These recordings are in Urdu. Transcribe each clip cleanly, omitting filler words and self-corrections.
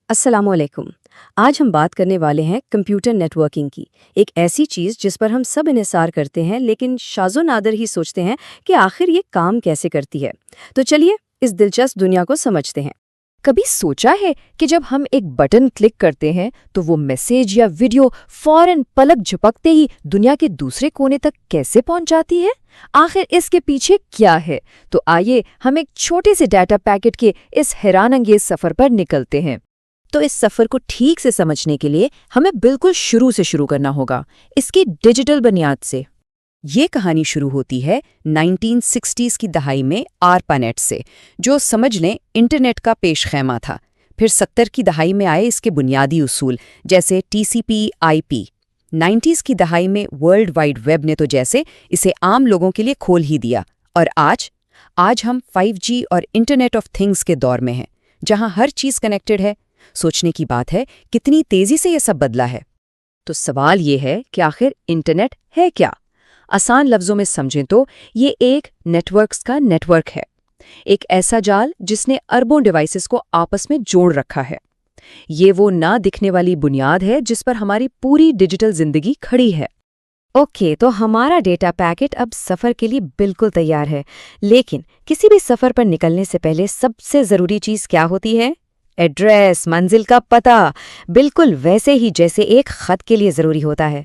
السلام علیکم۔ آج ہم بات کرنے والے ہیں کمپیوٹر نیٹ ورکنگ کی، ایک ایسی چیز جس پر ہم سب انحصار کرتے ہیں لیکن شاذ و نادر ہی سوچتے ہیں کہ آخر یہ کام کیسے کرتی ہے۔ تو چلیے اس دلچسپ دنیا کو سمجھتے ہیں۔ کبھی سوچا ہے کہ جب ہم ایک بٹن کلک کرتے ہیں تو وہ میسیج یا ویڈیو فوراً پلک جھپکتے ہی دنیا کے دوسرے کونے تک کیسے پہنچ جاتی ہے؟ آخر اس کے پیچھے کیا ہے؟ تو آئیے ہم ایک چھوٹے سے ڈیٹا پیکٹ کے اس حیران انگیز سفر پر نکلتے ہیں۔ تو اس سفر کو ٹھیک سے سمجھنے کے لیے ہمیں بالکل شروع سے شروع کرنا ہوگا، اس کی ڈیجیٹل بنیاد سے۔ یہ کہانی شروع ہوتی ہے 1960s کی دہائی میں ARPANET سے، جو سمجھ لیں انٹرنیٹ کا پیش خیمہ تھا۔ پھر 70 کی دہائی میں آئے اس کے بنیادی اصول، جیسے TCP/IP۔ 90s کی دہائی میں ورلڈ وائڈ ویب نے تو جیسے اسے عام لوگوں کے لیے کھول ہی دیا۔ اور آج ہم 5G اور انٹرنیٹ آف تھنگز کے دور میں ہیں، جہاں ہر چیز کنیکٹڈ ہے۔ سوچنے کی بات ہے کتنی تیزی سے یہ سب بدلا ہے۔ تو سوال یہ ہے کہ آخر انٹرنیٹ ہے کیا؟ آسان لفظوں میں سمجھیں تو یہ ایک نیٹ ورکس کا نیٹ ورک ہے، ایک ایسا جال جس نے اربوں ڈیوائسز کو آپس میں جوڑ رکھا ہے۔ یہ وہ نہ دکھنے والی بنیاد ہے جس پر ہماری پوری ڈیجیٹل زندگی کھڑی ہے۔ اوکے، تو ہمارا ڈیٹا پیکٹ اب سفر کے لیے بالکل تیار ہے، لیکن کسی بھی سفر پر نکلنے سے پہلے سب سے ضروری چیز کیا ہوتی ہے؟ ایڈریس، منزل کا پتہ، بالکل ویسے ہی جیسے ایک خط کے لیے ضروری ہوتا ہے۔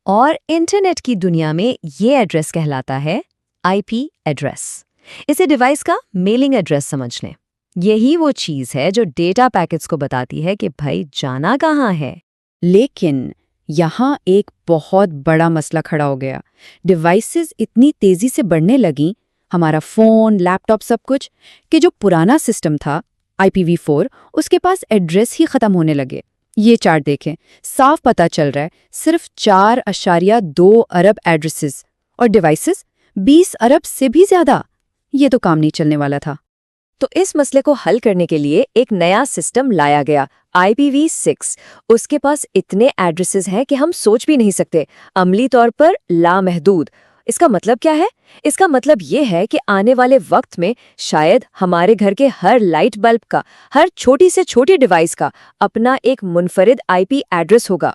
اور انٹرنیٹ کی دنیا میں یہ ایڈریس کہلاتا ہے IP ایڈریس۔ اسے ڈیوائس کا میلنگ ایڈریس سمجھ لیں۔ یہی وہ چیز ہے جو ڈیٹا پیکٹس کو بتاتی ہے کہ بھائی جانا کہاں ہے۔ لیکن یہاں ایک بہت بڑا مسئلہ کھڑا ہو گیا۔ ڈیوائسز اتنی تیزی سے بڑھنے لگیں، ہمارا فون، لیپ ٹاپ، سب کچھ، کہ جو پرانا سسٹم تھا IPv4، اس کے پاس ایڈریس ہی ختم ہونے لگے۔ یہ چارٹ دیکھیں، صاف پتہ چل رہا ہے صرف 4.2 ارب ایڈریسز، اور ڈیوائسز 20 ارب سے بھی زیادہ۔ یہ تو کام نہیں چلنے والا تھا۔ تو اس مسئلے کو حل کرنے کے لیے ایک نیا سسٹم لایا گیا، IPv6۔ اس کے پاس اتنے ایڈریسز ہیں کہ ہم سوچ بھی نہیں سکتے، عملی طور پر لامحدود۔ اس کا مطلب کیا ہے؟ اس کا مطلب یہ ہے کہ آنے والے وقت میں شاید ہمارے گھر کے ہر لائٹ بلب کا، ہر چھوٹی سے چھوٹی ڈیوائس کا اپنا ایک منفرد IP ایڈریس ہوگا۔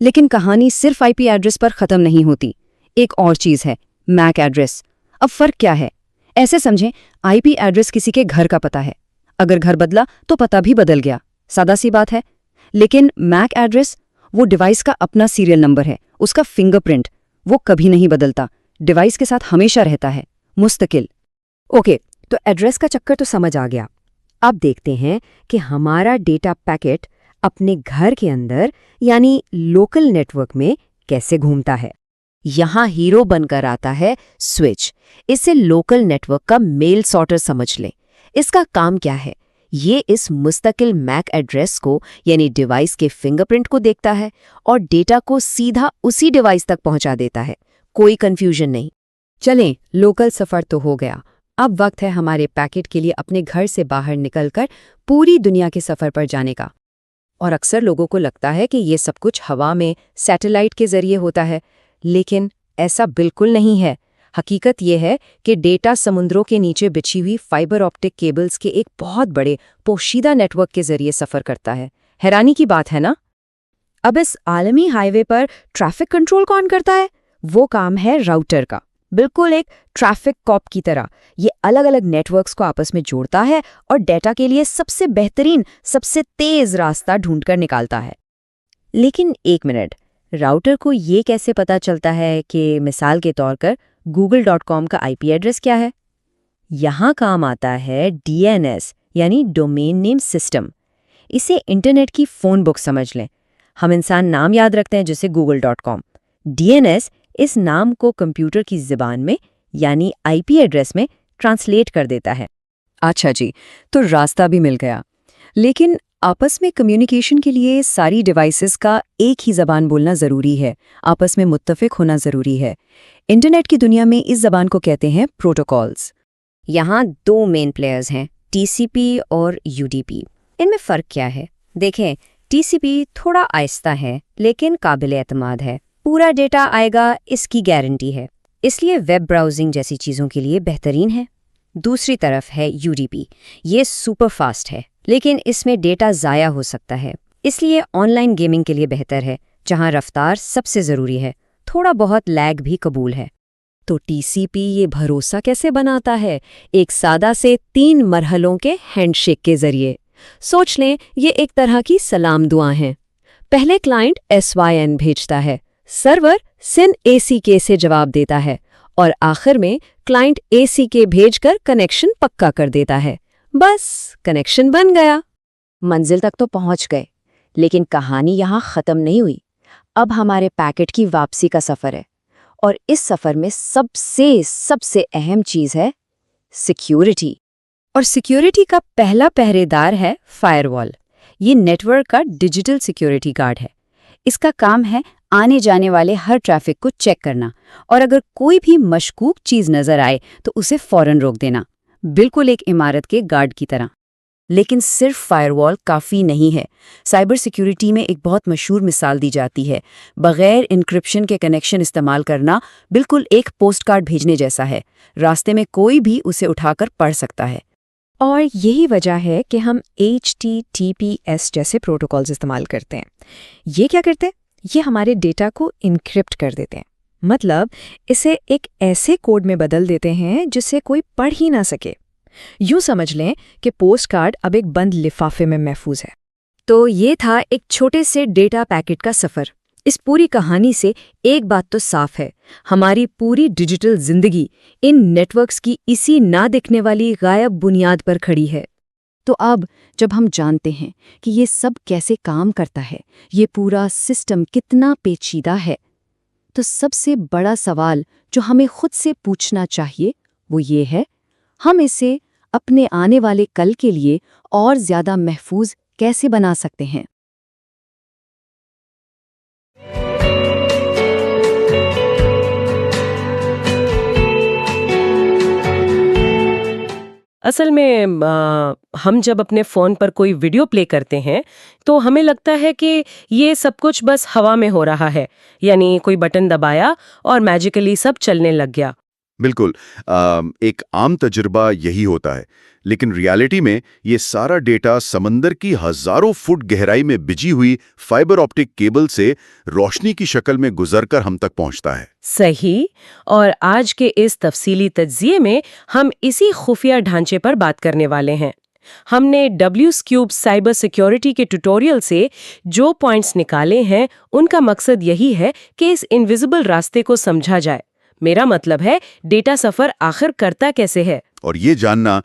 لیکن کہانی صرف IP ایڈریس پر ختم نہیں ہوتی۔ ایک اور چیز ہے، MAC ایڈریس۔ اب فرق کیا ہے؟ ایسے سمجھیں، IP ایڈریس کسی کے گھر کا پتہ ہے، اگر گھر بدلا تو پتہ بھی بدل گیا، سادہ سی بات ہے۔ لیکن MAC ایڈریس وہ ڈیوائس کا اپنا سیریل نمبر ہے، اس کا فنگر پرنٹ، وہ کبھی نہیں بدلتا، ڈیوائس کے ساتھ ہمیشہ رہتا ہے، مستقل۔ اوکے، تو ایڈریس کا چکر تو سمجھ آ گیا۔ اب دیکھتے ہیں کہ ہمارا ڈیٹا پیکٹ اپنے گھر کے اندر یعنی لوکل نیٹ ورک میں کیسے گھومتا ہے۔ یہاں ہیرو بن کر آتا ہے سوئچ۔ اسے لوکل نیٹ ورک کا میل سارٹر سمجھ لیں۔ اس کا کام کیا ہے؟ یہ اس مستقل MAC ایڈریس کو یعنی ڈیوائس کے فنگر پرنٹ کو دیکھتا ہے اور ڈیٹا کو سیدھا اسی ڈیوائس تک پہنچا دیتا ہے۔ کوئی کنفیوژن نہیں۔ چلیں، لوکل سفر تو ہو گیا، اب وقت ہے ہمارے پیکٹ کے لیے اپنے گھر سے باہر نکل کر پوری دنیا کے سفر پر جانے کا۔ اور اکثر لوگوں کو لگتا ہے کہ یہ سب کچھ ہوا میں سیٹلائٹ کے ذریعے ہوتا ہے، لیکن ایسا بالکل نہیں ہے۔ حقیقت یہ ہے کہ ڈیٹا سمندروں کے نیچے بچھی ہوئی فائبر آپٹک کیبلز کے ایک بہت بڑے پوشیدہ نیٹ ورک کے ذریعے سفر کرتا ہے۔ حیرانی کی بات ہے نا؟ اب اس عالمی ہائی وے پر ٹریفک کنٹرول کون کرتا ہے؟ وہ کام ہے راؤٹر کا، بالکل ایک ٹریفک کاپ کی طرح۔ یہ الگ الگ نیٹ ورکس کو آپس میں جوڑتا ہے اور ڈیٹا کے لیے سب سے بہترین، سب سے تیز راستہ ڈھونڈ کر نکالتا ہے۔ لیکن ایک منٹ، راؤٹر کو یہ کیسے پتا چلتا ہے کہ مثال کے طور پر google.com کا IP ایڈریس کیا ہے؟ یہاں کام آتا ہے DNS یعنی ڈومین نیم سسٹم۔ اسے انٹرنیٹ کی فون بک سمجھ لیں۔ ہم انسان نام یاد رکھتے ہیں جیسے google.com۔ DNS اس نام کو کمپیوٹر کی زبان میں یعنی IP ایڈریس میں ٹرانسلیٹ کر دیتا ہے۔ اچھا جی، تو راستہ بھی مل گیا۔ لیکن آپس میں کمیونیکیشن کے لیے ساری ڈیوائسز کا ایک ہی زبان بولنا ضروری ہے، آپس میں متفق ہونا ضروری ہے۔ انٹرنیٹ کی دنیا میں اس زبان کو کہتے ہیں پروٹوکالز۔ یہاں 2 مین پلیئرز ہیں، ٹی سی پی اور یو ڈی پی۔ ان میں فرق کیا ہے؟ دیکھیں، ٹی سی پی تھوڑا آہستہ ہے لیکن قابل اعتماد ہے، پورا ڈیٹا آئے گا اس کی گارنٹی ہے، اس لیے ویب براؤزنگ جیسی چیزوں کے لیے بہترین ہے۔ دوسری طرف ہے یو ڈی پی، یہ سپر فاسٹ ہے لیکن اس میں ڈیٹا ضائع ہو سکتا ہے، اس لیے آن لائن گیمنگ کے لیے بہتر ہے جہاں رفتار سب سے ضروری ہے، تھوڑا بہت لیگ بھی قبول ہے۔ تو ٹی سی پی یہ بھروسہ کیسے بناتا ہے؟ ایک سادہ سے 3 مرحلوں کے ہینڈ شیک کے ذریعے۔ سوچ لیں یہ ایک طرح کی سلام دعا ہیں۔ پہلے کلائنٹ SYN بھیجتا ہے، سرور SYN ACK سے جواب دیتا ہے، اور آخر میں کلائنٹ ACK بھیج کر کنیکشن پکا کر دیتا ہے۔ بس کنیکشن بن گیا۔ منزل تک تو پہنچ گئے، لیکن کہانی یہاں ختم نہیں ہوئی۔ اب ہمارے پیکٹ کی واپسی کا سفر ہے، اور اس سفر میں سب سے اہم چیز ہے سیکیورٹی۔ اور سیکیورٹی کا پہلا پہرے دار ہے فائر وال۔ یہ نیٹ ورک کا ڈیجیٹل سیکیورٹی گارڈ ہے۔ اس کا کام ہے آنے جانے والے ہر ٹریفک کو چیک کرنا، اور اگر کوئی بھی مشکوک چیز نظر آئے تو اسے فوراً روک دینا، بالکل ایک عمارت کے گارڈ کی طرح۔ لیکن صرف فائر وال کافی نہیں ہے۔ سائبر سیکیورٹی میں ایک بہت مشہور مثال دی جاتی ہے، بغیر انکرپشن کے کنیکشن استعمال کرنا بالکل ایک پوسٹ کارڈ بھیجنے جیسا ہے، راستے میں کوئی بھی اسے اٹھا کر پڑھ سکتا ہے۔ اور یہی وجہ ہے کہ ہم HTTPS جیسے پروٹوکالز استعمال کرتے ہیں۔ یہ کیا کرتے ہیں؟ یہ ہمارے ڈیٹا کو انکرپٹ کر دیتے ہیں، مطلب اسے ایک ایسے کوڈ میں بدل دیتے ہیں جسے کوئی پڑھ ہی نہ سکے۔ یوں سمجھ لیں کہ پوسٹ کارڈ اب ایک بند لفافے میں محفوظ ہے۔ تو یہ تھا ایک چھوٹے سے ڈیٹا پیکٹ کا سفر۔ اس پوری کہانی سے ایک بات تو صاف ہے، ہماری پوری ڈیجیٹل زندگی ان نیٹ ورکس کی اسی نہ دکھنے والی غائب بنیاد پر کھڑی ہے۔ تو اب جب ہم جانتے ہیں کہ یہ سب کیسے کام کرتا ہے، یہ پورا سسٹم کتنا پیچیدہ ہے، تو سب سے بڑا سوال جو ہمیں خود سے پوچھنا چاہیے وہ یہ ہے، ہم اسے اپنے آنے والے کل کے لیے اور زیادہ محفوظ کیسے بنا سکتے ہیں؟ اصل میں ہم جب اپنے فون پر کوئی ویڈیو پلے کرتے ہیں تو ہمیں لگتا ہے کہ یہ سب کچھ بس ہوا میں ہو رہا ہے، یعنی کوئی بٹن دبایا اور میجیکلی سب چلنے لگ گیا۔ بالکل، ایک عام تجربہ یہی ہوتا ہے، لیکن ریالٹی میں یہ سارا ڈیٹا سمندر کی ہزاروں فٹ گہرائی میں بجھی ہوئی فائبر آپٹک کیبل سے روشنی کی شکل میں گزر کر ہم تک پہنچتا ہے۔ صحیح، اور آج کے اس تفصیلی تجزیے میں ہم اسی خفیہ ڈھانچے پر بات کرنے والے ہیں۔ ہم نے WSCube سائبر سیکیورٹی کے ٹیوٹوریل سے جو پوائنٹس نکالے ہیں ان کا مقصد یہی ہے کہ اس انویزیبل راستے کو سمجھا جائے۔ میرا مطلب ہے ڈیٹا سفر آخر کرتا کیسے ہے۔ اور یہ جاننا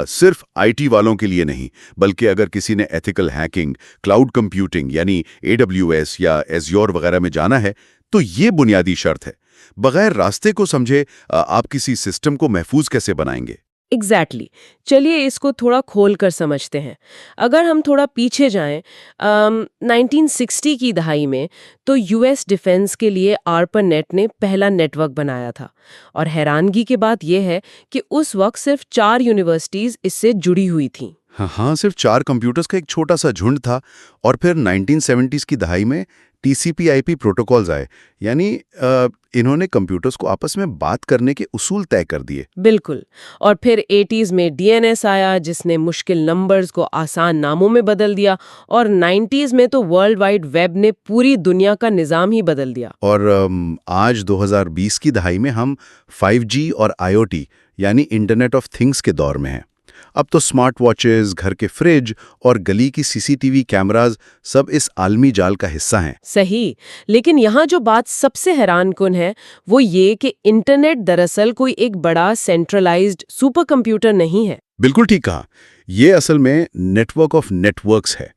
صرف IT والوں کے لیے نہیں، بلکہ اگر کسی نے ایتھیکل ہیکنگ، کلاؤڈ کمپیوٹنگ یعنی AWS یا Azure وغیرہ میں جانا ہے تو یہ بنیادی شرط ہے۔ بغیر راستے کو سمجھے آپ کسی سسٹم کو محفوظ کیسے بنائیں گے؟ ایگزیکٹلی۔ چلیے اس کو تھوڑا کھول کر سمجھتے ہیں۔ اگر ہم تھوڑا پیچھے جائیں 1960 کی دہائی میں تو US ڈیفنس کے لیے ARPANET نے پہلا نیٹ ورک بنایا تھا، اور حیرانگی کی بات یہ ہے کہ اس وقت صرف 4 یونیورسٹیز اس سے جڑی ہوئی تھیں۔ ہاں، صرف 4 کمپیوٹرز کا ایک چھوٹا سا جھنڈ تھا، اور پھر 1970s کی دہائی میں TCP/IP پروٹوکالز آئے، یعنی انہوں نے کمپیوٹرز کو آپس میں بات کرنے کے اصول طے کر دیے۔ بالکل، اور پھر 80s میں DNS آیا جس نے مشکل نمبرز کو آسان ناموں میں بدل دیا، اور 90s میں تو ورلڈ وائڈ ویب نے پوری دنیا کا نظام ہی بدل دیا۔ اور آج 2020 کی دہائی میں ہم 5G اور IoT یعنی انٹرنیٹ آف تھنگز کے دور میں ہیں۔ اب تو سمارٹ واچز، گھر کے فریج اور گلی کی CCTV کیمراز سب اس عالمی جال کا حصہ ہیں۔ صحیح، لیکن یہاں جو بات سب سے حیران کن ہے وہ یہ کہ انٹرنیٹ دراصل کوئی ایک بڑا سینٹرلائزڈ سپر کمپیوٹر نہیں ہے۔ بالکل ٹھیک کہا، یہ اصل میں network of networks ہے،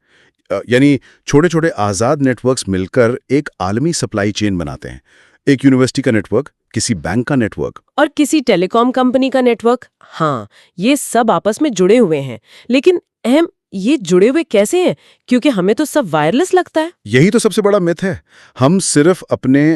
یعنی چھوٹے چھوٹے آزاد نیٹ ورکس مل کر ایک عالمی سپلائی چین بناتے ہیں۔ ایک یونیورسٹی کا نیٹ ورک، کسی بینک کا نیٹ ورک، اور کسی ٹیلی کام کمپنی کا نیٹ ورک۔ ہاں، یہ سب آپس میں جڑے ہوئے ہیں، لیکن اہم یہ جڑے ہوئے کیسے ہیں؟ کیونکہ ہمیں تو سب وائرلیس لگتا ہے. یہی تو سب سے بڑا مت ہے. ہم صرف اپنے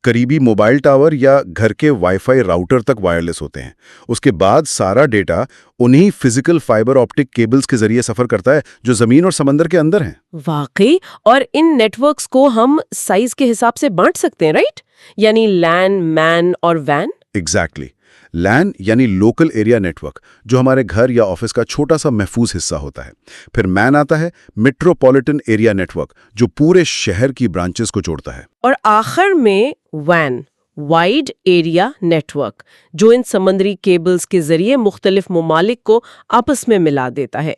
قریبی موبائل ٹاور یا گھر کے وائی فائی راؤٹر تک وائرلیس ہوتے ہیں. اس کے بعد سارا ڈیٹا انہی فزیکل فائبر آپٹک کیبلز کے ذریعے سفر کرتا ہے جو زمین اور سمندر کے اندر ہیں. واقعی. اور ان نیٹ ورکس کو ہم سائز کے حساب سے بانٹ سکتے ہیں، رائٹ؟ یعنی لین، مین اور وین. ایگزیکٹلی. لین یعنی لوکل ایریا نیٹ ورک، جو ہمارے گھر یا آفس کا چھوٹا سا محفوظ حصہ ہوتا ہے. پھر مین آتا ہے، میٹروپولیٹن ایریا نیٹ ورک، جو پورے شہر کی برانچز کو جوڑتا ہے. اور آخر میں وین، وائڈ ایریا نیٹ ورک، جو ان سمندری کیبلز کے ذریعے مختلف ممالک کو آپس میں ملا دیتا ہے.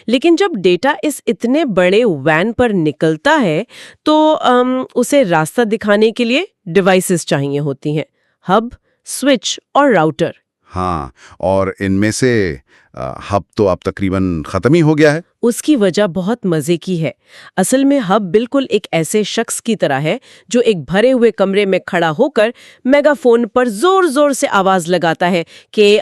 لیکن جب ڈیٹا اس اتنے بڑے وین پر نکلتا ہے تو اسے راستہ دکھانے کے لیے ڈیوائسز چاہیے ہوتی ہیں، ہب، سوئچ اور راؤٹر. ہاں، اور ان میں سے ہب تو اب تقریباً ختم ہی ہو گیا ہے. اس کی وجہ بہت مزے کی ہے. اصل میں ہب بالکل ایک ایسے شخص کی طرح ہے جو ایک بھرے ہوئے کمرے میں کھڑا ہو کر میگا فون پر زور زور سے آواز لگاتا ہے کہ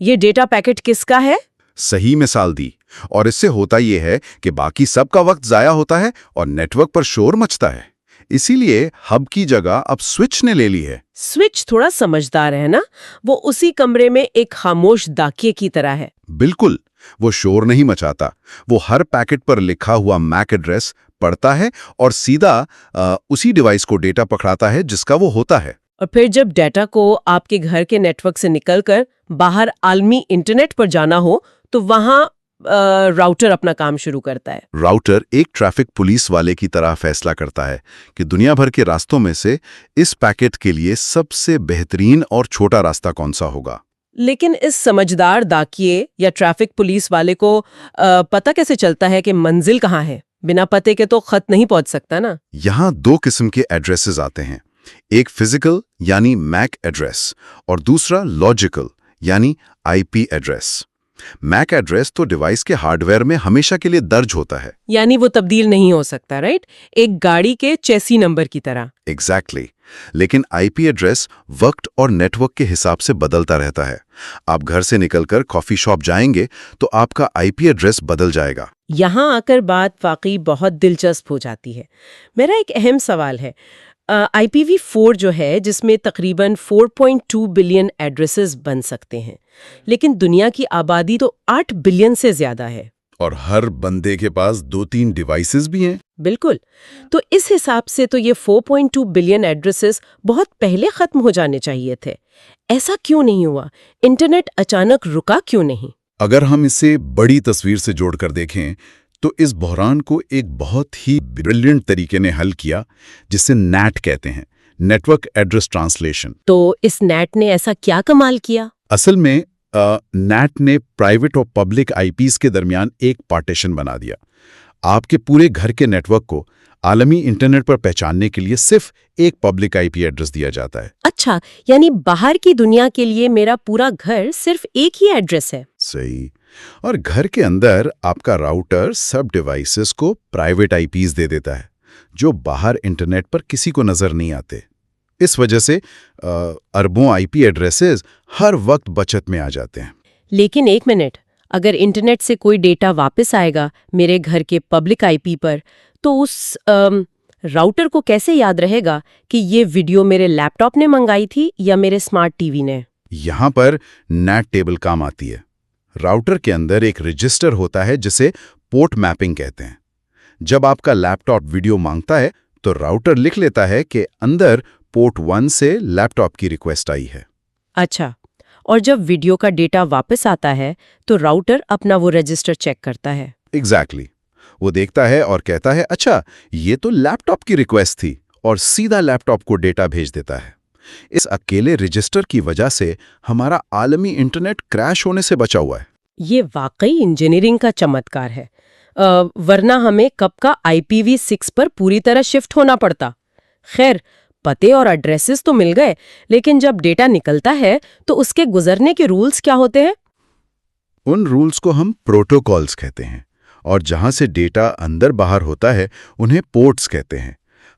یہ ڈیٹا پیکٹ کس کا ہے. صحیح مثال دی. اور اس سے ہوتا یہ ہے کہ باقی سب کا وقت ضائع ہوتا ہے اور نیٹ ورک پر شور مچتا ہے. اسی لیے ہب کی جگہ اب سوئچ نے لے لی ہے. سوئچ تھوڑا سمجھدار ہے نا، وہ اسی کمرے میں ایک خاموش ڈاکیے کی طرح ہے. بالکل. وہ شور نہیں مچاتا. وہ ہر پیکٹ پر لکھا ہوا میک ایڈریس پڑھتا ہے اور سیدھا اسی ڈیوائس کو ڈیٹا پکڑاتا ہے جس کا وہ ہوتا ہے. اور پھر جب ڈیٹا کو آپ کے گھر کے نیٹ ورک سے نکل کر باہر عالمی انٹرنیٹ پر جانا ہو تو وہاں راؤٹر اپنا کام شروع کرتا ہے. راؤٹر ایک ٹریفک پولیس والے کی طرح فیصلہ کرتا ہے کہ دنیا بھر کے راستوں میں سے اس پیکٹ کے لیے سب سے بہترین اور چھوٹا راستہ کون سا ہوگا. لیکن اس سمجھدار ڈاکیے یا ٹریفک پولیس والے کو پتہ کیسے چلتا ہے کہ منزل کہاں ہے؟ بنا پتے کے تو خط نہیں پہنچ سکتا نا. یہاں دو قسم کے ایڈریسز آتے ہیں. ایک فزیکل یعنی میک ایڈریس اور دوسرا لاجیکل یعنی آئی پی ایڈریس. میک ایڈریس تو ڈیوائس کے ہارڈ ویئر میں ہمیشہ کے لیے درج ہوتا ہے. یعنی وہ تبدیل نہیں ہو سکتا، رائٹ؟ ایک گاڑی کے چیسی نمبر کی طرح. ایگزیکٹلی. لیکن آئی پی ایڈریس وقت اور نیٹ ورک کے حساب سے بدلتا رہتا ہے. آپ گھر سے نکل کر کافی شاپ جائیں گے تو آپ کا آئی پی ایڈریس بدل جائے گا. یہاں آ کر بات واقعی بہت دلچسپ ہو جاتی ہے. میرا ایک اہم سوال ہے، IPv4 جو ہے جس میں تقریباً 4.2 بلین ایڈریسز بن سکتے ہیں، لیکن دنیا کی آبادی تو 8 بلین سے زیادہ ہے. اور ہر بندے کے پاس 2-3 ڈیوائسز بھی ہیں. بالکل. تو اس حساب سے تو یہ 4.2 بلین ایڈریسز بہت پہلے ختم ہو جانے چاہیے تھے. ایسا کیوں نہیں ہوا؟ انٹرنیٹ اچانک رکا کیوں نہیں؟ اگر ہم اسے بڑی تصویر سے جوڑ کر دیکھیں تو اس بحران کو ایک بہت ہی بریلینٹ طریقے نے حل کیا، جسے نیٹ کہتے ہیں، نیٹ ورک ایڈریس ٹرانسلیشن. تو اس نیٹ نے ایسا کیا کمال کیا؟ اصل میں نیٹ نے پرائیویٹ اور پبلک آئی پیز کے درمیان ایک پارٹیشن بنا دیا. آپ کے پورے گھر کے نیٹ ورک کو عالمی انٹرنیٹ پر پہچاننے کے لیے صرف ایک پبلک آئی پی ایڈریس دیا جاتا ہے. اچھا، یعنی باہر کی دنیا کے لیے میرا پورا گھر صرف ایک ہی ایڈریس ہے. صحیح. اور گھر کے اندر آپ کا راؤٹر سب ڈیوائسز کو پرائیویٹ آئی پیز دے دیتا ہے جو باہر انٹرنیٹ پر کسی کو نظر نہیں آتے. اس وجہ سے اربوں آئی پی ایڈریسز ہر وقت بچت میں آ جاتے ہیں. لیکن ایک منٹ، اگر انٹرنیٹ سے کوئی ڈیٹا واپس آئے گا میرے گھر کے پبلک آئی پی پر تو اس راؤٹر کو کیسے یاد رہے گا کہ یہ ویڈیو میرے لیپ ٹاپ نے منگائی تھی یا میرے اسمارٹ ٹی وی نے؟ یہاں پر نیٹ ٹیبل کام آتی ہے. راؤٹر کے اندر ایک رجسٹر ہوتا ہے جسے پورٹ میپنگ کہتے ہیں. جب آپ کا لیپ ٹاپ ویڈیو مانگتا ہے تو راؤٹر لکھ لیتا ہے کہ اندر پورٹ 1 سے لیپ ٹاپ کی ریکویسٹ آئی ہے. اچھا، اور جب ویڈیو کا ڈیٹا واپس آتا ہے تو راؤٹر اپنا وہ رجسٹر چیک کرتا ہے. ایگزیکٹلی. وہ دیکھتا ہے اور کہتا ہے اچھا یہ تو لیپ ٹاپ کی ریکویسٹ تھی، اور سیدھا لیپ ٹاپ کو ڈیٹا بھیج دیتا ہے. اس اکیلے رجسٹر کی وجہ سے ہمارا عالمی انٹرنیٹ کریش ہونے سے بچا ہوا ہے. یہ واقعی انجینئرنگ کا چمتکار ہے، ورنہ ہمیں کب کا IPv6 پر پوری طرح شفٹ ہونا پڑتا. خیر، پتے اور ایڈریسز تو مل گئے، لیکن جب ڈیٹا نکلتا ہے تو اس کے گزرنے کے رولز کیا ہوتے ہیں؟ ان رولز کو ہم پروٹوکالز کہتے ہیں، اور جہاں سے ڈیٹا اندر باہر ہوتا ہے انہیں پورٹس کہتے ہیں.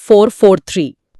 443।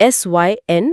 SYN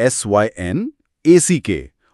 SYN ACK,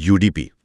UDP।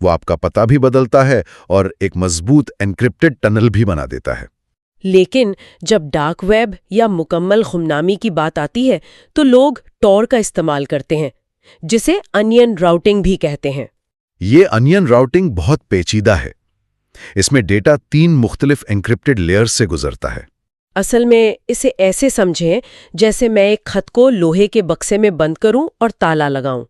وہ آپ کا پتہ بھی بدلتا ہے اور ایک مضبوط انکرپٹڈ ٹنل بھی بنا دیتا ہے۔ لیکن جب ڈارک ویب یا مکمل گمنامی کی بات آتی ہے تو لوگ ٹور کا استعمال کرتے ہیں، جسے انین راؤٹنگ بھی کہتے ہیں۔ یہ انین راؤٹنگ بہت پیچیدہ ہے۔ اس میں ڈیٹا 3 مختلف انکرپٹڈ لیئرز سے گزرتا ہے۔ اصل میں اسے ایسے سمجھیں جیسے میں ایک خط کو لوہے کے بکسے میں بند کروں اور تالا لگاؤں،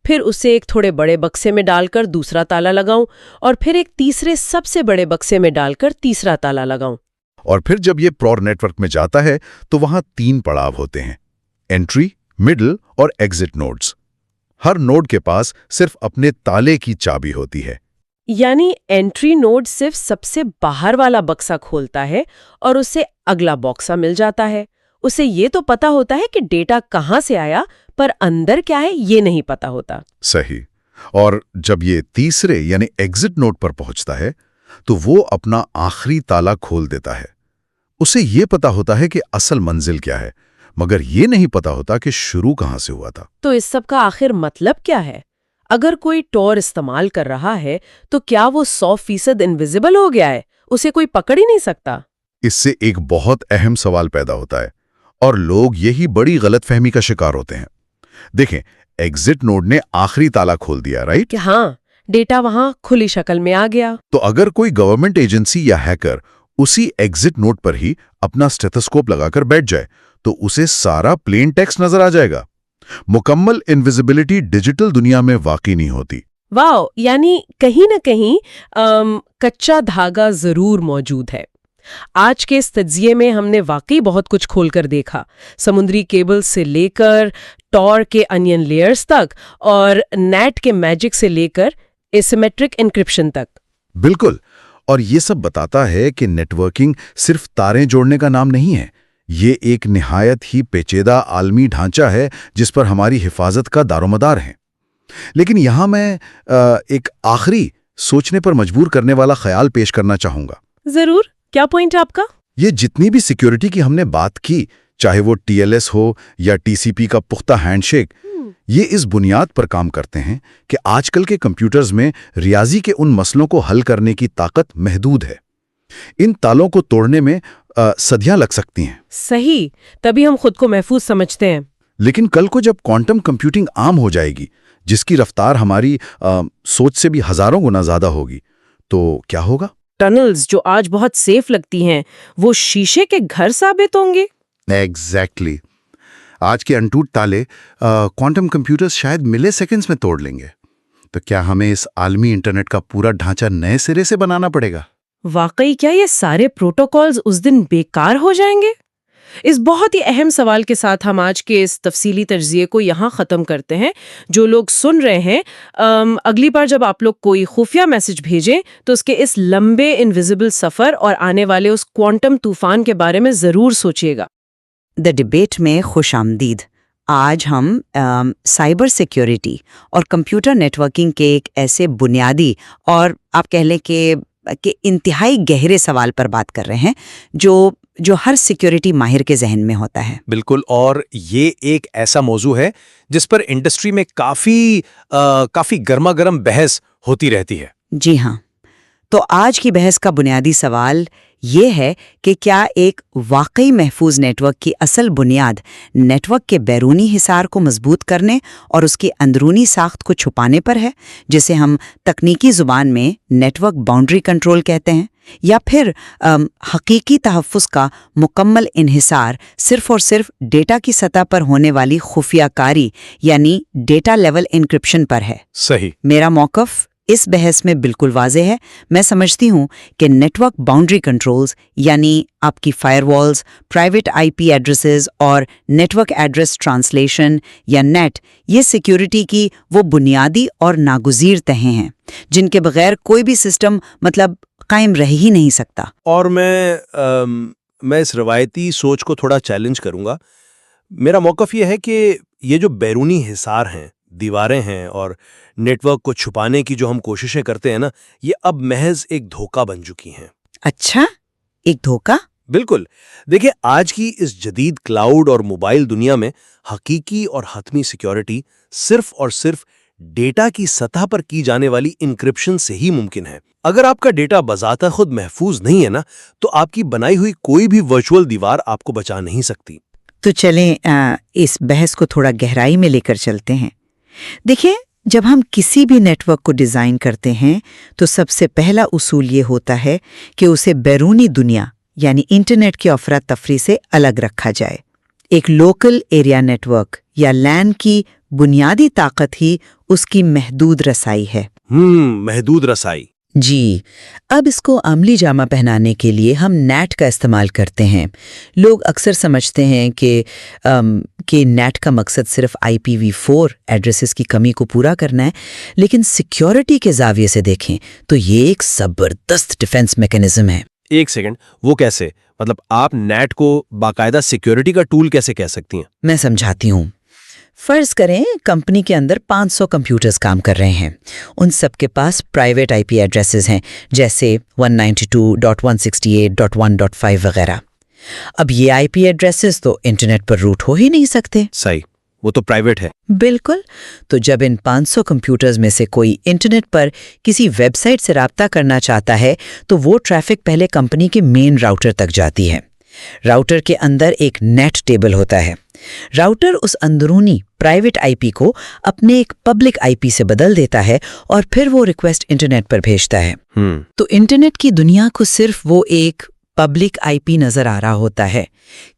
پھر اسے ایک تھوڑے بڑے بکسے میں ڈال کر دوسرا تالا لگاؤں، اور پھر ایک تیسرے سب سے بڑے بکسے میں ڈال کر تیسرا تالا لگاؤں۔ اور پھر جب یہ پرور نیٹ ورک میں جاتا ہے تو وہاں 3 پڑاؤ ہوتے ہیں: انٹری، مڈل اور ایگزٹ نوڈز۔ ہر نوڈ کے پاس صرف اپنے تالے کی چابی ہوتی ہے۔ یعنی انٹری نوڈ صرف سب سے باہر والا بکسا کھولتا ہے اور اسے اگلا باکسا مل جاتا ہے۔ اسے یہ تو پتا ہوتا ہے کہ ڈیٹا کہاں سے آیا، پر اندر کیا ہے یہ نہیں پتا ہوتا۔ صحیح۔ اور جب یہ تیسرے یعنی ایگزٹ نوڈ پر پہنچتا ہے تو وہ اپنا آخری تالا کھول دیتا ہے۔ اسے یہ پتا ہوتا ہے کہ اصل منزل کیا ہے، مگر یہ نہیں پتا ہوتا کہ شروع کہاں سے ہوا تھا۔ تو اس سب کا آخر مطلب کیا ہے؟ اگر کوئی ٹور استعمال کر رہا ہے تو کیا وہ 100% انویزیبل ہو گیا ہے؟ اسے کوئی پکڑ ہی نہیں سکتا؟ اس سے ایک بہت اہم سوال پیدا ہوتا ہے، اور لوگ یہی بڑی غلط فہمی کا شکار ہوتے ہیں۔ دیکھیں، ایگزٹ نوڈ نے آخری تالا کھول دیا، رائٹ؟ کہ ہاں، ڈیٹا وہاں کھلی شکل میں آ گیا۔ تو اگر کوئی گورنمنٹ ایجنسی یا ہیکر اسی ایگزٹ نوڈ پر ہی اپنا اسٹیتھوسکوپ لگا کر بیٹھ جائے تو اسے سارا پلین ٹیکسٹ نظر آ جائے گا۔ مکمل انویزیبلٹی ڈیجیٹل دنیا میں واقع نہیں ہوتی۔ واو، یعنی کہیں نہ کہیں کچا دھاگا ضرور موجود ہے۔ آج کے اس تجزیے میں ہم نے واقعی بہت کچھ کھول کر دیکھا، سمندری کیبل سے لے کر ٹور کے انین لیئرز تک، اور نیٹ کے میجک سے لے کر ایسیمیٹرک انکرپشن تک۔ بالکل، اور یہ سب بتاتا ہے کہ نیٹ ورکنگ صرف تاریں جوڑنے کا نام نہیں ہے، یہ ایک نہایت ہی پیچیدہ عالمی ڈھانچہ ہے جس پر ہماری حفاظت کا دار و مدار ہے۔ لیکن یہاں میں ایک آخری سوچنے پر مجبور کرنے والا خیال پیش کرنا چاہوں گا۔ ضرور، کیا پوائنٹ آپ کا؟ یہ جتنی بھی سیکیورٹی کی ہم نے بات کی، چاہے وہ TLS ہو یا TCP کا پختہ ہینڈ شیک، یہ اس بنیاد پر کام کرتے ہیں کہ آج کل کے کمپیوٹرز میں ریاضی کے ان مسئلوں کو حل کرنے کی طاقت محدود ہے۔ ان تالوں کو توڑنے میں صدیاں لگ سکتی ہیں۔ صحیح، تبھی ہم خود کو محفوظ سمجھتے ہیں۔ لیکن کل کو جب کوانٹم کمپیوٹنگ عام ہو جائے گی، جس کی رفتار ہماری سوچ سے بھی ہزاروں گنا زیادہ ہوگی، تو کیا ہوگا؟ ٹنلز جو آج بہت سیف لگتی ہیں وہ شیشے کے گھر ثابت ہوں گے۔ ایگزیکٹلی۔ آج کے انٹوٹ تالے کوانٹم کمپیوٹرز شاید ملے سیکنڈز میں توڑ لیں گے۔ تو کیا ہمیں اس عالمی انٹرنیٹ کا پورا ڈھانچہ نئے سرے سے بنانا پڑے گا؟ واقعی کیا یہ سارے پروٹوکالز اس دن بیکار ہو جائیں گے؟ اس بہت ہی اہم سوال کے ساتھ ہم آج کے اس تفصیلی تجزیے کو یہاں ختم کرتے ہیں۔ جو لوگ سن رہے ہیں، اگلی بار جب آپ لوگ کوئی خفیہ میسج بھیجیں تو اس کے اس لمبے انویزیبل سفر اور آنے والے اس کوانٹم طوفان کے بارے میں ضرور سوچیے گا۔ دی ڈیبیٹ میں خوش آمدید۔ آج ہم سائبر سیکیورٹی اور کمپیوٹر نیٹورکنگ کے ایک ایسے بنیادی اور آپ کہہ لیں کہ انتہائی گہرے سوال پر بات کر رہے ہیں جو ہر سیکیورٹی ماہر کے ذہن میں ہوتا ہے۔ بالکل، اور یہ ایک ایسا موضوع ہے جس پر انڈسٹری میں کافی گرما گرم بحث ہوتی رہتی ہے۔ جی ہاں، تو آج کی بحث کا بنیادی سوال یہ ہے کہ کیا ایک واقعی محفوظ نیٹ ورک کی اصل بنیاد نیٹ ورک کے بیرونی حصار کو مضبوط کرنے اور اس کی اندرونی ساخت کو چھپانے پر ہے، جسے ہم تکنیکی زبان میں نیٹ ورک باؤنڈری کنٹرول کہتے ہیں، یا پھر حقیقی تحفظ کا مکمل انحصار صرف اور صرف ڈیٹا کی سطح پر ہونے والی خفیہ کاری یعنی ڈیٹا لیول انکرپشن پر ہے؟ صحیح۔ میرا موقف اس بحث میں بالکل واضح ہے۔ میں سمجھتی ہوں کہ نیٹ ورک باؤنڈری کنٹرولز یعنی آپ کی firewalls, private IP addresses اور نیٹ ورک ایڈریس ٹرانسلیشن یا نیٹ، یہ سیکیورٹی کی وہ بنیادی اور ناگزیر تہیں ہیں جن کے بغیر کوئی بھی سسٹم قائم رہ ہی نہیں سکتا۔ اور میں اس روایتی سوچ کو تھوڑا چیلنج کروں گا۔ میرا موقف یہ ہے کہ یہ جو بیرونی حصار ہیں، دیواریں ہیں اور نیٹ ورک کو چھپانے کی جو ہم کوششیں کرتے ہیں نا، یہ اب محض ایک دھوکہ بن چکی ہیں۔ اچھا، ایک دھوکہ؟ بالکل۔ دیکھیں، آج کی اس جدید کلاؤڈ اور موبائل دنیا میں حقیقی اور حتمی سیکیورٹی صرف اور صرف ڈیٹا کی سطح پر کی جانے والی انکرپشن سے ہی ممکن ہے۔ اگر آپ کا ڈیٹا بذات خود محفوظ نہیں ہے نا، تو آپ کی بنائی ہوئی کوئی بھی ورچوئل دیوار آپ کو بچا نہیں سکتی۔ تو چلیں اس بحث کو تھوڑا گہرائی میں لے کر چلتے ہیں۔ دیکھیں، جب ہم کسی بھی نیٹ ورک کو ڈیزائن کرتے ہیں تو سب سے پہلا اصول یہ ہوتا ہے کہ اسے بیرونی دنیا یعنی انٹرنیٹ کی افراتفری سے الگ رکھا جائے۔ ایک لوکل ایریا نیٹ ورک یا لین کی بنیادی طاقت ہی اس کی محدود رسائی ہے۔ محدود رسائی۔ جی، اب اس کو عملی جامہ پہنانے کے لیے ہم نیٹ کا استعمال کرتے ہیں۔ لوگ اکثر سمجھتے ہیں کہ نیٹ کا مقصد صرف IPv4 ایڈریسز کی کمی کو پورا کرنا ہے، لیکن سیکیورٹی کے زاویے سے دیکھیں تو یہ ایک زبردست ڈیفنس میکانزم ہے۔ ایک سیکنڈ، وہ کیسے؟ مطلب آپ نیٹ کو باقاعدہ سیکیورٹی کا ٹول کیسے کہہ سکتی ہیں؟ میں سمجھاتی ہوں۔ فرض کریں کمپنی کے اندر 500 کمپیوٹرز کام کر رہے ہیں۔ ان سب کے پاس پرائیویٹ IP ایڈریسز ہیں، جیسے 192.168.1.5 وغیرہ۔ اب یہ IP ایڈریسز تو انٹرنیٹ پر روٹ ہو ہی نہیں سکتے۔ صحیح، وہ تو پرائیویٹ ہے۔ بالکل۔ تو جب ان 500 کمپیوٹرز میں سے کوئی انٹرنیٹ پر کسی ویب سائٹ سے رابطہ کرنا چاہتا ہے تو وہ ٹریفک پہلے کمپنی کے مین راؤٹر تک جاتی ہے۔ راؤٹر کے اندر ایک نیٹ ٹیبل ہوتا ہے۔ راؤٹر اس اندرونی پرائیویٹ IP کو اپنے ایک پبلک IP سے بدل دیتا ہے اور پھر وہ ریکویسٹ انٹرنیٹ پر بھیجتا ہے۔ تو انٹرنیٹ کی دنیا کو صرف وہ ایک پبلک IP نظر آ رہا ہوتا ہے۔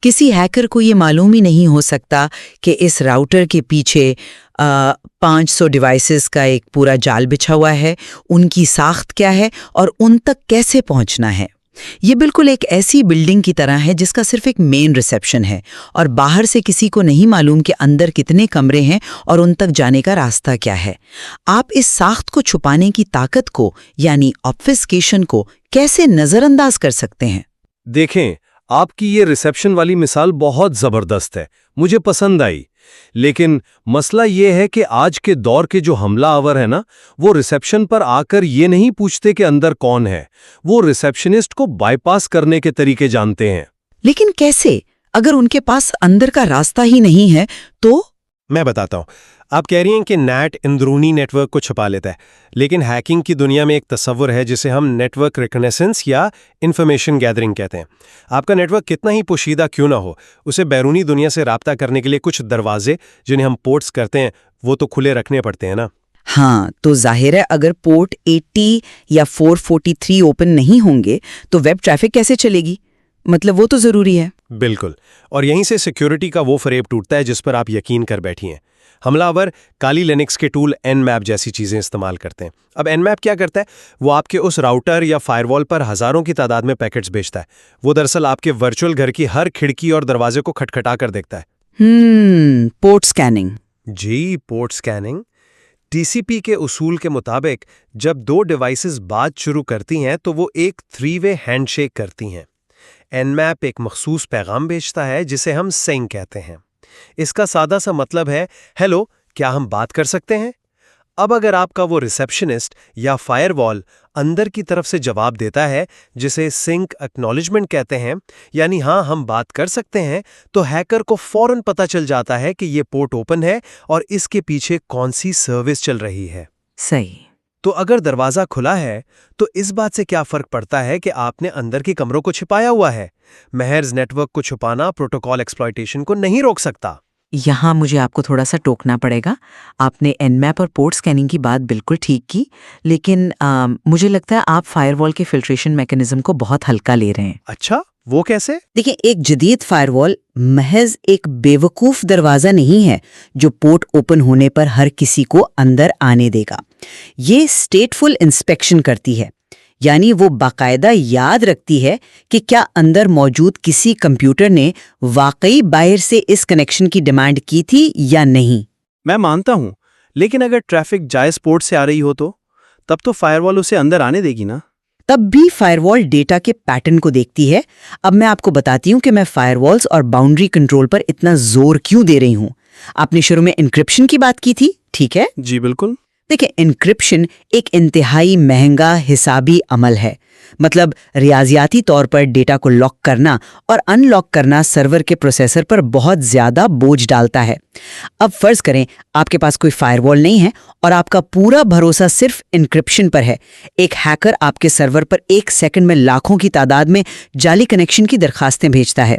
کسی ہیکر کو یہ معلوم ہی نہیں ہو سکتا کہ اس راؤٹر کے پیچھے 500 ڈیوائسز کا ایک پورا جال بچھا ہوا ہے، ان کی ساخت کیا ہے اور ان تک کیسے پہنچنا ہے۔ یہ بالکل ایک ایسی بلڈنگ کی طرح ہے جس کا صرف ایک مین ریسیپشن ہے اور باہر سے کسی کو نہیں معلوم کہ اندر کتنے کمرے ہیں اور ان تک جانے کا راستہ کیا ہے۔ آپ اس ساخت کو چھپانے کی طاقت کو یعنی آبفسکیشن کو کیسے نظر انداز کر سکتے ہیں؟ دیکھیں، آپ کی یہ ریسیپشن والی مثال بہت زبردست ہے، مجھے پسند آئی۔ لیکن مسئلہ یہ ہے کہ آج کے دور کے جو حملہ آور ہیں نا، وہ ریسیپشن پر آ کر یہ نہیں پوچھتے کہ اندر کون ہے، وہ ریسیپشنسٹ کو بائی پاس کرنے کے طریقے جانتے ہیں۔ لیکن کیسے؟ اگر ان کے پاس اندر کا راستہ ہی نہیں ہے تو؟ میں بتاتا ہوں۔ آپ کہہ رہی ہیں کہ نیٹ اندرونی نیٹ ورک کو چھپا لیتا ہے، لیکن ہیکنگ کی دنیا میں ایک تصور ہے جسے ہم نیٹ ورک ریکنیسنس یا انفارمیشن گیدرنگ کہتے ہیں۔ آپ کا نیٹ ورک کتنا ہی پوشیدہ کیوں نہ ہو، اسے بیرونی دنیا سے رابطہ کرنے کے لیے کچھ دروازے جنہیں ہم پورٹس کرتے ہیں وہ تو کھلے رکھنے پڑتے ہیں نا۔ ہاں، تو ظاہر ہے اگر پورٹ 80 یا 443 اوپن نہیں ہوں گے تو ویب ٹریفک کیسے چلے گی؟ مطلب وہ تو ضروری ہے۔ بالکل، اور یہیں سے سیکیورٹی کا وہ فریب ٹوٹتا ہے جس پر آپ یقین کر بیٹھی ہیں۔ حملہ آور کالی لینکس کے ٹول Nmap جیسی چیزیں استعمال کرتے ہیں۔ اب Nmap کیا کرتا ہے؟ وہ آپ کے اس راؤٹر یا فائر وال پر ہزاروں کی تعداد میں پیکٹس بھیجتا ہے۔ وہ دراصل آپ کے ورچوئل گھر کی ہر کھڑکی اور دروازے کو کھٹکھٹا کر دیکھتا ہے۔ Port scanning. جی، پورٹ سکیننگ۔ TCP کے اصول کے مطابق جب دو ڈیوائسز بات شروع کرتی ہیں تو وہ ایک 3 وے ہینڈ شیک کرتی ہیں۔ Nmap ایک مخصوص پیغام بھیجتا ہے جسے ہم سینگ کہتے ہیں۔ اس کا سادہ سا مطلب ہے، ہیلو، کیا ہم بات کر سکتے ہیں؟ اب اگر آپ کا وہ ریسیپشنسٹ یا فائر وال اندر کی طرف سے جواب دیتا ہے جسے سنک اکنالجمنٹ کہتے ہیں، یعنی ہاں ہم بات کر سکتے ہیں، تو ہیکر کو فوراً پتہ چل جاتا ہے کہ یہ پورٹ اوپن ہے اور اس کے پیچھے کون سی سروس چل رہی ہے۔ صحیح۔ تو اگر دروازہ کھلا ہے تو اس بات سے کیا فرق پڑتا ہے کہ آپ نے اندر کے کمروں کو چھپایا ہوا ہے؟ محض نیٹ ورک کو چھپانا پروٹوکول ایکسپلائٹیشن کو نہیں روک سکتا۔ یہاں مجھے آپ کو تھوڑا سا ٹوکنا پڑے گا۔ آپ نے Nmap اور پورٹ سکیننگ کی بات بالکل ٹھیک کی، لیکن مجھے لگتا ہے آپ فائر وال کے فلٹریشن میکانزم کو بہت ہلکا لے رہے ہیں۔ اچھا، وہ کیسے؟ دیکھیں، ایک جدید فائر وال محض ایک بے وقوف دروازہ نہیں ہے جو پورٹ اوپن ہونے پر ہر کسی کو اندر آنے دے گا۔ یہ اسٹیٹفل انسپیکشن کرتی ہے، یعنی وہ باقاعدہ یاد رکھتی ہے کہ کیا اندر موجود کسی کمپیوٹر نے واقعی باہر سے اس کنیکشن کی ڈیمانڈ کی تھی یا نہیں۔ میں مانتا ہوں، لیکن اگر ٹریفک جائز پورٹ سے آ رہی ہو تو تب تو فائر وال اسے اندر آنے دے گی نا؟ تب بھی فائر وال ڈیٹا کے پیٹرن کو دیکھتی ہے۔ اب میں آپ کو بتاتی ہوں کہ میں فائر والز اور باؤنڈری کنٹرول پر اتنا زور کیوں دے رہی ہوں۔ آپ نے شروع میں انکرپشن کی بات کی تھی، ٹھیک ہے؟ جی بالکل۔ دیکھیں، انکرپشن ایک انتہائی مہنگا حسابی عمل ہے۔ مطلب ریاضیاتی طور پر ڈیٹا کو لاک کرنا اور ان لاک کرنا سرور کے پروسیسر پر بہت زیادہ بوجھ ڈالتا ہے۔ اب فرض کریں آپ کے پاس کوئی فائر وال نہیں ہے اور آپ کا پورا بھروسہ صرف انکرپشن پر ہے۔ ایک ہیکر آپ کے سرور پر 1 سیکنڈ میں لاکھوں کی تعداد میں جعلی کنیکشن کی درخواستیں بھیجتا ہے۔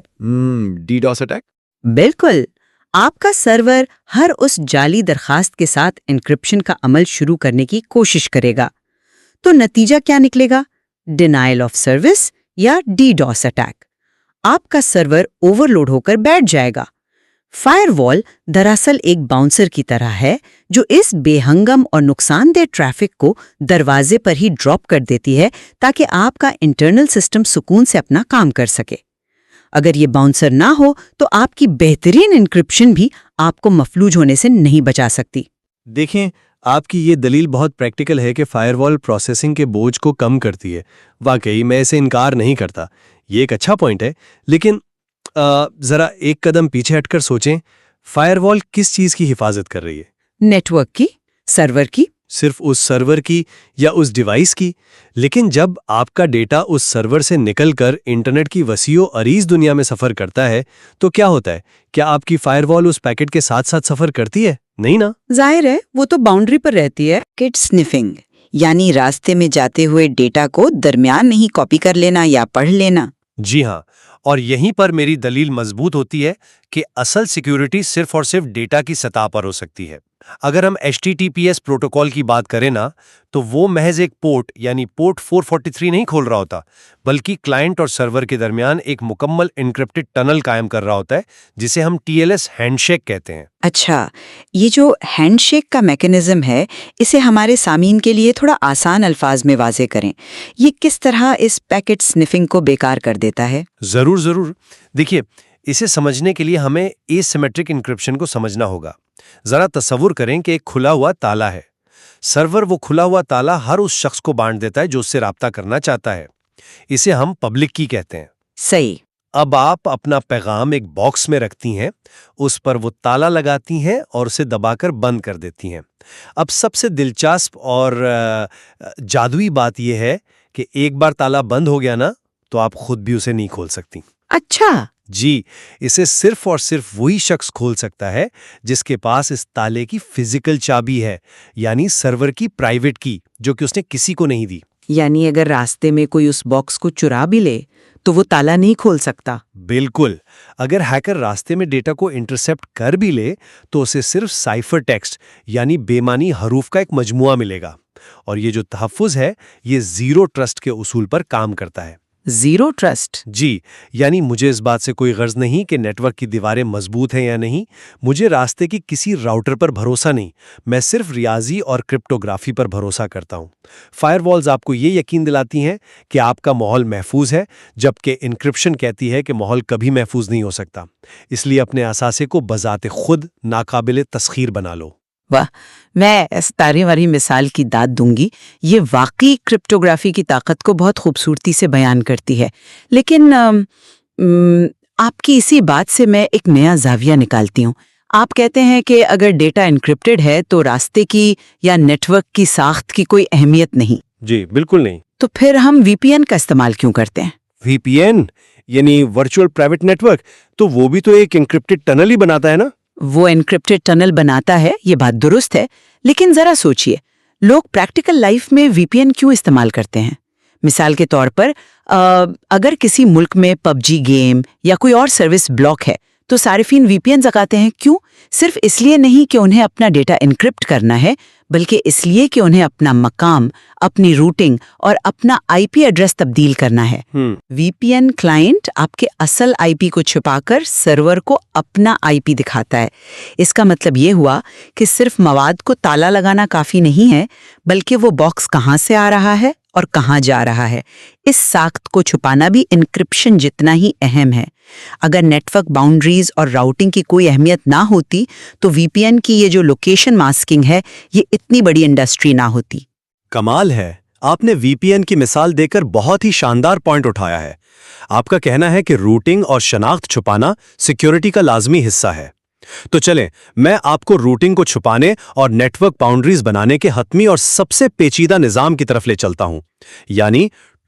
DDoS attack? بالکل، آپ کا سرور ہر اس جعلی درخواست کے ساتھ انکرپشن کا عمل شروع کرنے کی کوشش کرے گا۔ تو نتیجہ کیا نکلے گا؟ ڈینائل آف سروس یا DDoS اٹیک۔ آپ کا سرور اوور لوڈ ہو کر بیٹھ جائے گا۔ فائر وال دراصل ایک باؤنسر کی طرح ہے جو اس بے ہنگم اور نقصان دہ ٹریفک کو دروازے پر ہی ڈراپ کر دیتی ہے تاکہ آپ کا انٹرنل سسٹم سکون سے اپنا کام کر سکے۔ اگر یہ باؤنسر نہ ہو تو آپ کی بہترین انکرپشن بھی آپ کو مفلوج ہونے سے نہیں بچا سکتی۔ دیکھیں، آپ کی یہ دلیل بہت پریکٹیکل ہے کہ فائر وال پروسیسنگ کے بوجھ کو کم کرتی ہے۔ واقعی میں اسے انکار نہیں کرتا، یہ ایک اچھا پوائنٹ ہے۔ لیکن ذرا ایک قدم پیچھے ہٹ کر سوچیں، فائر وال کس چیز کی حفاظت کر رہی ہے؟ نیٹ ورک کی، سرور کی؟ صرف اس سرور کی یا اس ڈیوائس کی؟ لیکن جب آپ کا ڈیٹا اس سرور سے نکل کر انٹرنیٹ کی وسیع و عریض دنیا میں سفر کرتا ہے تو کیا ہوتا ہے؟ کیا آپ کی فائر وال اس پیکٹ کے ساتھ ساتھ سفر کرتی ہے؟ نہیں نا؟ ظاہر ہے وہ تو باؤنڈری پر رہتی ہے۔ پیکٹ سنفنگ یعنی راستے میں جاتے ہوئے ڈیٹا کو درمیان نہیں کاپی کر لینا یا پڑھ لینا۔ جی ہاں، اور یہیں پر میری دلیل مضبوط ہوتی ہے کہ اصل سیکیورٹی صرف اور صرف ڈیٹا کی سطح پر ہو سکتی ہے۔ اگر ہم HTTPS پروٹوکول کی بات کریں نا، تو وہ محض ایک پورٹ یعنی پورٹ 443 نہیں کھول رہا ہوتا، بلکہ کلائنٹ اور سرور کے درمیان ایک مکمل انکرپٹڈ ٹنل قائم کر رہا ہوتا ہے جسے ہم TLS ہینڈ شیک کہتے ہیں۔ اچھا، یہ جو ہینڈ شیک کا میکانزم ہے، اسے ہمارے سامعین کے لیے تھوڑا آسان الفاظ میں واضح کریں۔ یہ کس طرح اس پیکٹ سنفنگ کو بیکار کر دیتا ہے؟ ضرور۔ دیکھیے، اسے سمجھنے کے لیے ہمیں ایسیمیٹرک انکرپشن کو سمجھنا ہوگا۔ ذرا تصور کریں کہ ایک کھلا ہوا تالا ہے۔ سرور وہ کھلا ہوا تالا ہر اس شخص کو بانٹ دیتا ہے جو اس سے رابطہ کرنا چاہتا ہے۔ اسے ہم پبلک کی کہتے ہیں۔ صحیح۔ اب آپ اپنا پیغام ایک باکس میں رکھتی ہیں، اس پر وہ تالا لگاتی ہیں اور اسے دبا کر بند کر دیتی ہیں۔ اب سب سے دلچسپ اور جادوئی بات یہ ہے کہ ایک بار تالا بند ہو گیا نا، تو آپ خود بھی اسے نہیں کھول سکتی۔ اچھا، جی، اسے صرف اور صرف وہی شخص کھول سکتا ہے جس کے پاس اس تالے کی فزیکل چابی ہے، یعنی سرور کی پرائیویٹ کی، جو کہ اس نے کسی کو نہیں دی۔ یعنی اگر راستے میں کوئی اس باکس کو چرا بھی لے تو وہ تالا نہیں کھول سکتا۔ بالکل، اگر ہیکر راستے میں ڈیٹا کو انٹرسیپٹ کر بھی لے تو اسے صرف سائفر ٹیکسٹ یعنی بے معنی حروف کا ایک مجموعہ ملے گا، اور یہ جو تحفظ ہے یہ زیرو ٹرسٹ کے اصول پر کام کرتا ہے۔ Zero trust? جی، یعنی مجھے اس بات سے کوئی غرض نہیں کہ نیٹ ورک کی دیواریں مضبوط ہیں یا نہیں، مجھے راستے کی کسی راؤٹر پر بھروسہ نہیں، میں صرف ریاضی اور کرپٹوگرافی پر بھروسہ کرتا ہوں۔ فائر والز آپ کو یہ یقین دلاتی ہیں کہ آپ کا ماحول محفوظ ہے، جبکہ انکرپشن کہتی ہے کہ ماحول کبھی محفوظ نہیں ہو سکتا۔ اس لیے اپنے اثاثے کو بذات خود ناقابل تسخیر بنا لو۔ واہ، میں اس تاری والی مثال کی داد دوں گی۔ یہ واقعی کرپٹوگرافی کی طاقت کو بہت خوبصورتی سے بیان کرتی ہے۔ لیکن آپ کی اسی بات سے میں ایک نیا زاویہ نکالتی ہوں۔ آپ کہتے ہیں کہ اگر ڈیٹا انکرپٹڈ ہے تو راستے کی یا نیٹ ورک کی ساخت کی کوئی اہمیت نہیں۔ جی بالکل نہیں۔ تو پھر ہم VPN کا استعمال کیوں کرتے ہیں؟ VPN یعنی ورچوئل پرائیویٹ نیٹ ورک، تو وہ بھی تو ایک انکرپٹڈ ٹنل ہی بناتا ہے نا؟ وہ انکرپٹڈ ٹنل بناتا ہے، یہ بات درست ہے، لیکن ذرا سوچئے، لوگ پریکٹیکل لائف میں VPN کیوں استعمال کرتے ہیں؟ مثال کے طور پر اگر کسی ملک میں PUBG گیم یا کوئی اور سروس بلاک ہے تو صارفین VPN لگاتے ہیں۔ کیوں؟ صرف اس لیے نہیں کہ انہیں اپنا ڈیٹا انکرپٹ کرنا ہے، بلکہ اس لیے کہ انہیں اپنا مقام، اپنی روٹنگ اور اپنا IP ایڈریس تبدیل کرنا ہے۔ VPN کلائنٹ آپ کے اصل IP کو چھپا کر سرور کو اپنا IP دکھاتا ہے۔ اس کا مطلب یہ ہوا کہ صرف مواد کو تالا لگانا کافی نہیں ہے، بلکہ وہ باکس کہاں سے آ رہا ہے اور کہاں جا رہا ہے۔ اس ساخت کو چھپانا بھی انکرپشن جتنا ہی اہم ہے۔ اگر نیٹ ورک باؤنڈریز اور راؤٹنگ کی کوئی اہمیت نہ ہوتی تو VPN کی یہ جو لوکیشن ماسکنگ ہے، یہ اتنی بڑی انڈسٹری نہ ہوتی۔ کمال ہے، آپ نے VPN کی مثال دے کر بہت ہی شاندار پوائنٹ اٹھایا ہے۔ آپ کا کہنا ہے کہ روٹنگ اور شناخت چھپانا سیکیورٹی کا لازمی حصہ ہے۔ تو چلیں، میں آپ کو روٹنگ کو چھپانے اور نیٹ ورک باؤنڈریز بنانے کے حتمی اور سب سے پیچیدہ نظام کی طرف لے چلتا ہوں، یعنی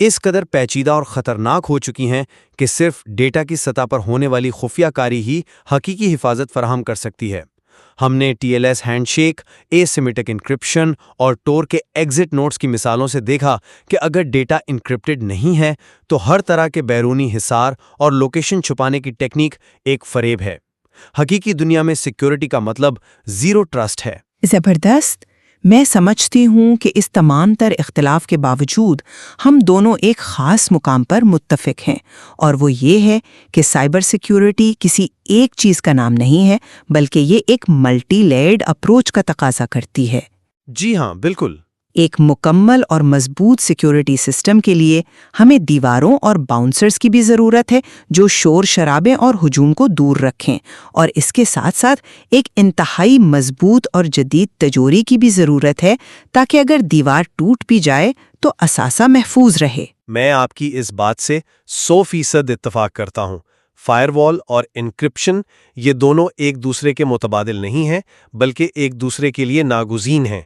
اس قدر پیچیدہ اور خطرناک ہو چکی ہیں کہ صرف ڈیٹا کی سطح پر ہونے والی خفیہ کاری ہی حقیقی حفاظت فراہم کر سکتی ہے۔ ہم نے TLS ہینڈ شیک، اسیمیٹک انکرپشن اور ٹور کے ایگزٹ نوٹس کی مثالوں سے دیکھا کہ اگر ڈیٹا انکرپٹڈ نہیں ہے تو ہر طرح کے بیرونی حصار اور لوکیشن چھپانے کی ٹیکنیک ایک فریب ہے۔ حقیقی دنیا میں سیکیورٹی کا مطلب زیرو ٹرسٹ ہے۔ زبردست۔ میں سمجھتی ہوں کہ اس تمام تر اختلاف کے باوجود ہم دونوں ایک خاص مقام پر متفق ہیں، اور وہ یہ ہے کہ سائبر سیکیورٹی کسی ایک چیز کا نام نہیں ہے، بلکہ یہ ایک ملٹی لیئرڈ اپروچ کا تقاضا کرتی ہے۔ جی ہاں، بالکل۔ ایک مکمل اور مضبوط سیکیورٹی سسٹم کے لیے ہمیں دیواروں اور باؤنسرز کی بھی ضرورت ہے جو شور شرابے اور ہجوم کو دور رکھیں، اور اس کے ساتھ ساتھ ایک انتہائی مضبوط اور جدید تجوری کی بھی ضرورت ہے تاکہ اگر دیوار ٹوٹ بھی جائے تو اثاثہ محفوظ رہے۔ میں آپ کی اس بات سے 100% اتفاق کرتا ہوں۔ فائر وال اور انکرپشن یہ دونوں ایک دوسرے کے متبادل نہیں ہیں، بلکہ ایک دوسرے کے لیے ناگزیر ہیں۔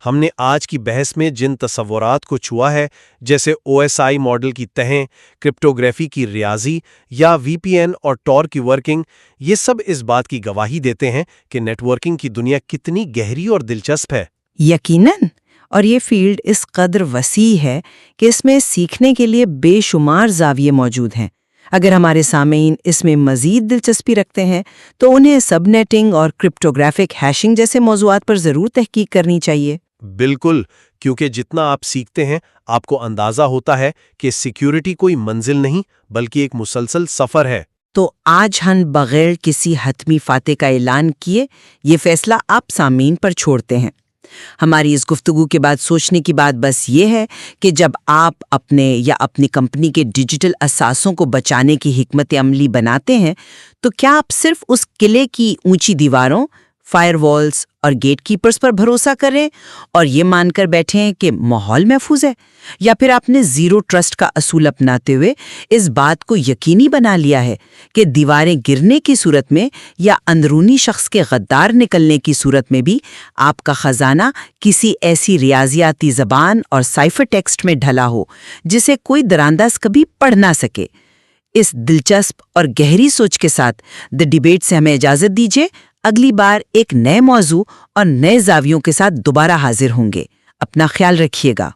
ہم نے آج کی بحث میں جن تصورات کو چھوا ہے، جیسے OSI ماڈل کی تہیں، کرپٹوگرافی کی ریاضی یا VPN اور ٹور کی ورکنگ، یہ سب اس بات کی گواہی دیتے ہیں کہ نیٹ ورکنگ کی دنیا کتنی گہری اور دلچسپ ہے۔ یقیناً، اور یہ فیلڈ اس قدر وسیع ہے کہ اس میں سیکھنے کے لیے بے شمار زاویے موجود ہیں۔ اگر ہمارے سامعین اس میں مزید دلچسپی رکھتے ہیں تو انہیں سب نیٹنگ اور کرپٹوگرافک ہیشنگ جیسے موضوعات پر ضرور تحقیق کرنی چاہیے۔ بالکل، کیونکہ جتنا آپ سیکھتے ہیں آپ کو اندازہ ہوتا ہے کہ سیکیورٹی کوئی منزل نہیں بلکہ ایک مسلسل سفر ہے۔ تو آج ہم بغیر کسی حتمی فاتح کا اعلان کیے یہ فیصلہ آپ سامعین پر چھوڑتے ہیں۔ ہماری اس گفتگو کے بعد سوچنے کی بات بس یہ ہے کہ جب آپ اپنے یا اپنی کمپنی کے ڈیجیٹل اثاثوں کو بچانے کی حکمت عملی بناتے ہیں تو کیا آپ صرف اس قلعے کی اونچی دیواروں، فائر والز اور گیٹ کیپرز پر بھروسہ کریں اور یہ مان کر بیٹھے ہیں کہ ماحول محفوظ ہے، یا پھر آپ نے زیرو ٹرسٹ کا اصول اپناتے ہوئے اس بات کو یقینی بنا لیا ہے کہ دیواریں گرنے کی صورت میں یا اندرونی شخص کے غدار نکلنے کی صورت میں بھی آپ کا خزانہ کسی ایسی ریاضیاتی زبان اور سائفر ٹیکسٹ میں ڈھلا ہو جسے کوئی درانداز کبھی پڑھ نہ سکے؟ اس دلچسپ اور گہری سوچ کے ساتھ دی ڈیبیٹ سے ہمیں اجازت دیجیے۔ اگلی بار ایک نئے موضوع اور نئے زاویوں کے ساتھ دوبارہ حاضر ہوں گے۔ اپنا خیال رکھیے گا۔